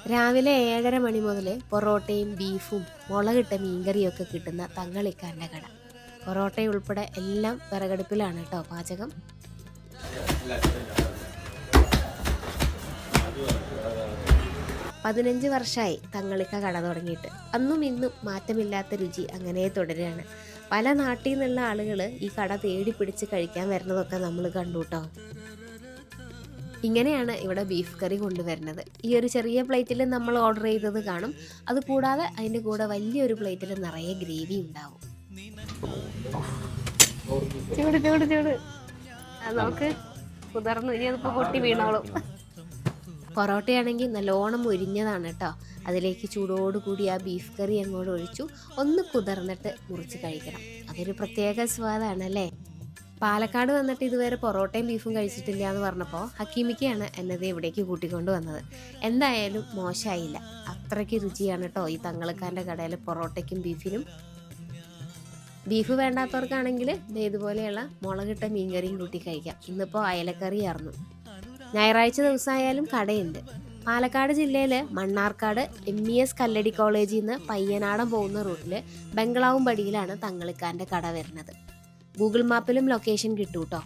രാവിലെ 7:30 മണി മുതൽ പൊറോട്ടയും ബീഫും മുളകിട്ട മീൻകറിയൊക്കെ കിട്ടുന്ന തങ്ങളിക്കാൻ്റെ കട. പൊറോട്ട ഉൾപ്പെടെ എല്ലാം വിറകടുപ്പിലാണ് കേട്ടോ പാചകം. 15 വർഷമായി തങ്ങളിക്ക കട തുടങ്ങിയിട്ട്. അന്നും ഇന്നും മാറ്റമില്ലാത്ത രുചി അങ്ങനെ തുടരുകയാണ്. പല നാട്ടിൽ നിന്നുള്ള ആളുകൾ ഈ കട തേടി പിടിച്ച് കഴിക്കാൻ വരുന്നതൊക്കെ നമ്മൾ കണ്ടു കേട്ടോ. ഇങ്ങനെയാണ് ഇവിടെ ബീഫ് കറി കൊണ്ടുവരുന്നത്. ഈ ഒരു ചെറിയ പ്ലേറ്റിൽ നമ്മൾ ഓർഡർ ചെയ്തത് കാണും. അതുകൂടാതെ അതിൻ്റെ കൂടെ വലിയൊരു പ്ലേറ്റിൽ നിറയെ ഗ്രേവി ഉണ്ടാവും. ചൂട് ചൂട് ചൂട് നമുക്ക് കുതിർന്നു, ഇനി അതിപ്പോൾ പൊട്ടി വീണോളും. പൊറോട്ടയാണെങ്കിൽ നല്ലോണം മുരിഞ്ഞതാണ് കേട്ടോ. അതിലേക്ക് ചൂടോടുകൂടി ആ ബീഫ് കറി അങ്ങോട്ട് ഒഴിച്ചു ഒന്ന് കുതിർന്നിട്ട് മുറിച്ച് കഴിക്കണം. അതൊരു പ്രത്യേക സ്വാദാണല്ലേ. പാലക്കാട് വന്നിട്ട് ഇതുവരെ പൊറോട്ടയും ബീഫും കഴിച്ചിട്ടില്ല എന്ന് പറഞ്ഞപ്പോൾ ഹക്കീമിക്കയാണ് എന്നത് ഇവിടേക്ക് കൂട്ടിക്കൊണ്ട് വന്നത്. എന്തായാലും മോശമായില്ല, അത്രയ്ക്ക് രുചിയാണ് കേട്ടോ ഈ തങ്ങളിക്കാൻ്റെ കടയിലെ പൊറോട്ടയ്ക്കും ബീഫിനും. ബീഫ് വേണ്ടാത്തവർക്കാണെങ്കിൽ ഇതുപോലെയുള്ള മുളകിട്ട മീൻകറിയും കൂട്ടി കഴിക്കാം. ഇന്നിപ്പോൾ അയലക്കറിയായിരുന്നു. ഞായറാഴ്ച ദിവസമായാലും കടയുണ്ട്. പാലക്കാട് ജില്ലയിൽ മണ്ണാർക്കാട് MES കല്ലടി കോളേജിൽ നിന്ന് പയ്യനാടൻ പോകുന്ന റൂട്ടിൽ ബംഗ്ലാവും പടിയിലാണ് തങ്ങളിക്കാൻ്റെ കട വരുന്നത്. ഗൂഗിൾ മാപ്പിലും ലൊക്കേഷൻ കിട്ടും കേട്ടോ.